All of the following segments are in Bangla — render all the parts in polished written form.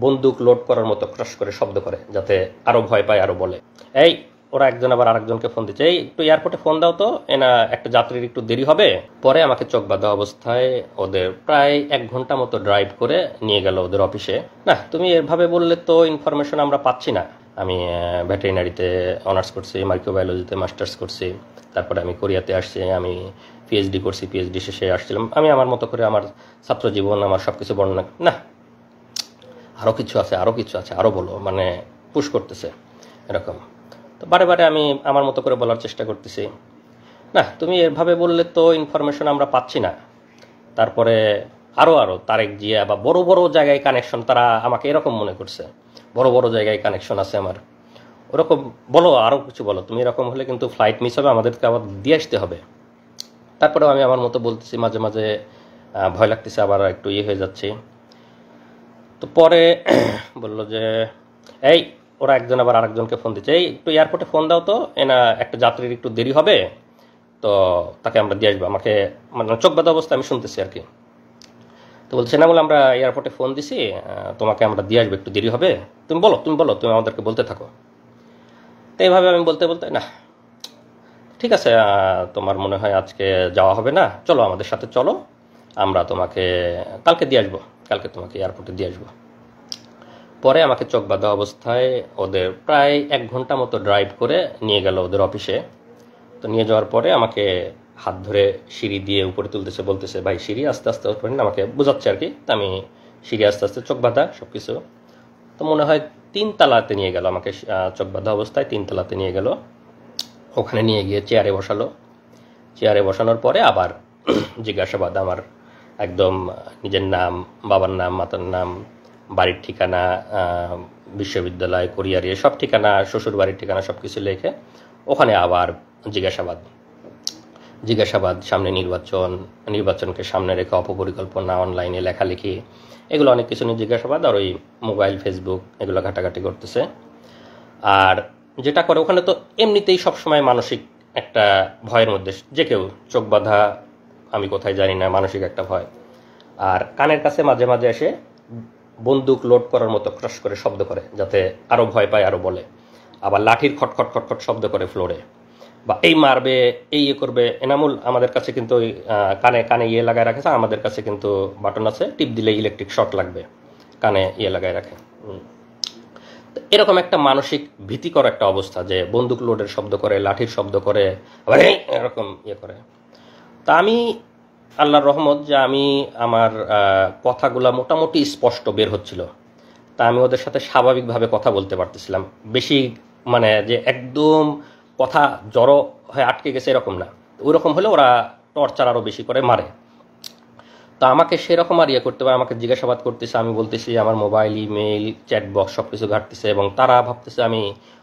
বন্দুক লোড করার মতো ক্রাশ করে শব্দ করে, যাতে আরো ভয় পায়, আরো বলে। এই ওরা একজন আবার আরেকজনকে ফোন দিচ্ছে, এই একটু এয়ারপোর্টে ফোন দাও তো, এনা একটা যাত্রীর একটু দেরি হবে। পরে আমাকে চোখ বাঁধা অবস্থায় ওদের প্রায় 1 ঘন্টা মতো ড্রাইভ করে নিয়ে গেল ওদের অফিসে। না, তুমি এভাবে বললে তো ইনফরমেশন আমরা পাচ্ছি না। আমি ভেটেরিনারিতে অনার্স করছি, মাইক্রোবায়োলজিতে মাস্টার্স করছি, তারপরে আমি কোরিয়াতে আসছি, আমি পিএইচডি করছি, পিএইচডি শেষে আসছিলাম। আমি আমার মতো করে আমার ছাত্র জীবন, আমার সব কিছু বর্ণনা, না আরও কিছু আছে, আরও কিছু আছে, আরও বলো, মানে পুশ করতেছে এরকম। তো বারে বারে আমি আমার মতো করে বলার চেষ্টা করতেছি, না তুমি এভাবে বললে তো ইনফরমেশন আমরা পাচ্ছি না। তারপরে আরও তারেক জিয়া বা বড় বড় জায়গায় কানেকশন, তারা আমাকে এরকম মনে করছে বড় বড় জায়গায় কানেকশন আছে আমার, ওরকম বলো, আরও কিছু বলো, তুমি এরকম হলে কিন্তু ফ্লাইট মিস হবে, আমাদেরকে আবার দিয়ে আসতে হবে। তারপরেও আমি আমার মতো বলতেছি, মাঝে মাঝে ভয় লাগতেছে, আবার একটু হয়ে যাচ্ছি। তো পরে বললো যে এই ওরা একজন আবার আরেকজনকে ফোন দিচ্ছে, এই একটু এয়ারপোর্টে ফোন দাও তো, এনা একটা যাত্রীর একটু দেরি হবে, তো তাকে আমরা দিয়ে আসবো। আমাকে মানে চোখ বাঁধা অবস্থা আমি শুনতেছি আর কি। তো বলছে না, বলে আমরা এয়ারপোর্টে ফোন দিছি, তোমাকে আমরা দিয়ে আসবো, একটু দেরি হবে, তুমি বলো, তুমি আমাদেরকে বলতে থাকো। তো এইভাবে আমি বলতে বলতে, না ঠিক আছে, তোমার মনে হয় আজকে যাওয়া হবে না, চলো আমাদের সাথে চলো, আমরা তোমাকে কালকে দিয়ে আসবো, কালকে তোমাকে এয়ারপোর্টে দিয়ে আসবো। পরে আমাকে চোখ বাঁধা অবস্থায় ওদের প্রায় 1 ঘন্টা মতো ড্রাইভ করে নিয়ে গেল ওদের অফিসে। তো নিয়ে যাওয়ার পরে আমাকে হাত ধরে সিঁড়ি দিয়ে উপরে তুলতেছে, বলতেছে ভাই সিঁড়ি আস্তে আস্তে উপরে, আমাকে বোঝাচ্ছে আর কি। তো আমি সিঁড়ি আস্তে আস্তে, চোখ বাঁধা সব কিছু। তো মনে হয় 3 তলাতে নিয়ে গেল আমাকে, চোখ বাঁধা অবস্থায় 3 তলাতে নিয়ে গেল। ওখানে নিয়ে গিয়ে চেয়ারে বসালো। চেয়ারে বসানোর পরে আবার জিজ্ঞাসাবাদ, আমার একদম নিজের নাম, বাবার নাম, মাতার নাম, বাড়ির ঠিকানা, বিশ্ববিদ্যালয়, কোরিয়ার সব ঠিকানা, শ্বশুর বাড়ির ঠিকানা সব কিছু লিখে ওখানে আবার জিজ্ঞাসাবাদ, সামনে নির্বাচনকে সামনে রেখে অপপরিকল্পনা, অনলাইনে লেখালেখি, এগুলো অনেক কিছু নিয়ে জিজ্ঞাসাবাদ। আর ওই মোবাইল, ফেসবুক এগুলো ঘাটাঘাটি করতেছে। আর যেটা করে ওখানে, তো এমনিতেই সবসময় মানসিক একটা ভয়ের মধ্যে, যে কেউ চোখ বাঁধা, আমি কোথায় জানি না, মানসিক একটা ভয়। আর কানের কাছে মাঝে মাঝে এসে বন্দুক লোড করার মতো ক্রাশ করে শব্দ করে, যাতে আরো ভয় পায়, আরো বলে। আবার লাঠির খটখট খটখট শব্দ করে ফ্লোরে, বা এই মারবে, এই করবে। এনামুল আমাদের কাছে কিন্তু ওই কানে কানে লাগায় রাখেছে, আমাদের কাছে কিন্তু বাটন আছে, টিপ দিলে ইলেকট্রিক শর্ট লাগবে, কানে লাগায় রাখে। এরকম একটা মানসিক ভীতিকর একটা অবস্থা, যে বন্দুক লোডের শব্দ করে, লাঠির শব্দ করে, আবার এরকম করে। তা আমি আল্লাহর রহমত যে আমি আমার কথাগুলা মোটামুটি স্পষ্ট বের হচ্ছিল। তা আমি ওদের সাথে স্বাভাবিকভাবে কথা বলতে পারতেছিলাম। বেশি মানে যে একদম কথা জড়ো হয়ে আটকে গেছে এরকম না, ওইরকম হলে ওরা টর্চার আরও বেশি করে মারে। তা আমাকে সেরকম আর করতে পারে, আমাকে জিজ্ঞাসাবাদ করতেছে, আমি বলতেছি আমার মোবাইল, ইমেইল, চ্যাট বক্স সব কিছু ঘাটতেছে, এবং তারা ভাবতেছে আমি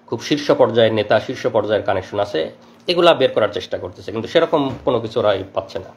খুব শীর্ষ পর্যায়ের নেতা, শীর্ষ পর্যায়ের কানেকশন আছে, এগুলা বের করার চেষ্টা করতেছে, কিন্তু সেরকম কোনো কিছু ওরা পাচ্ছে না।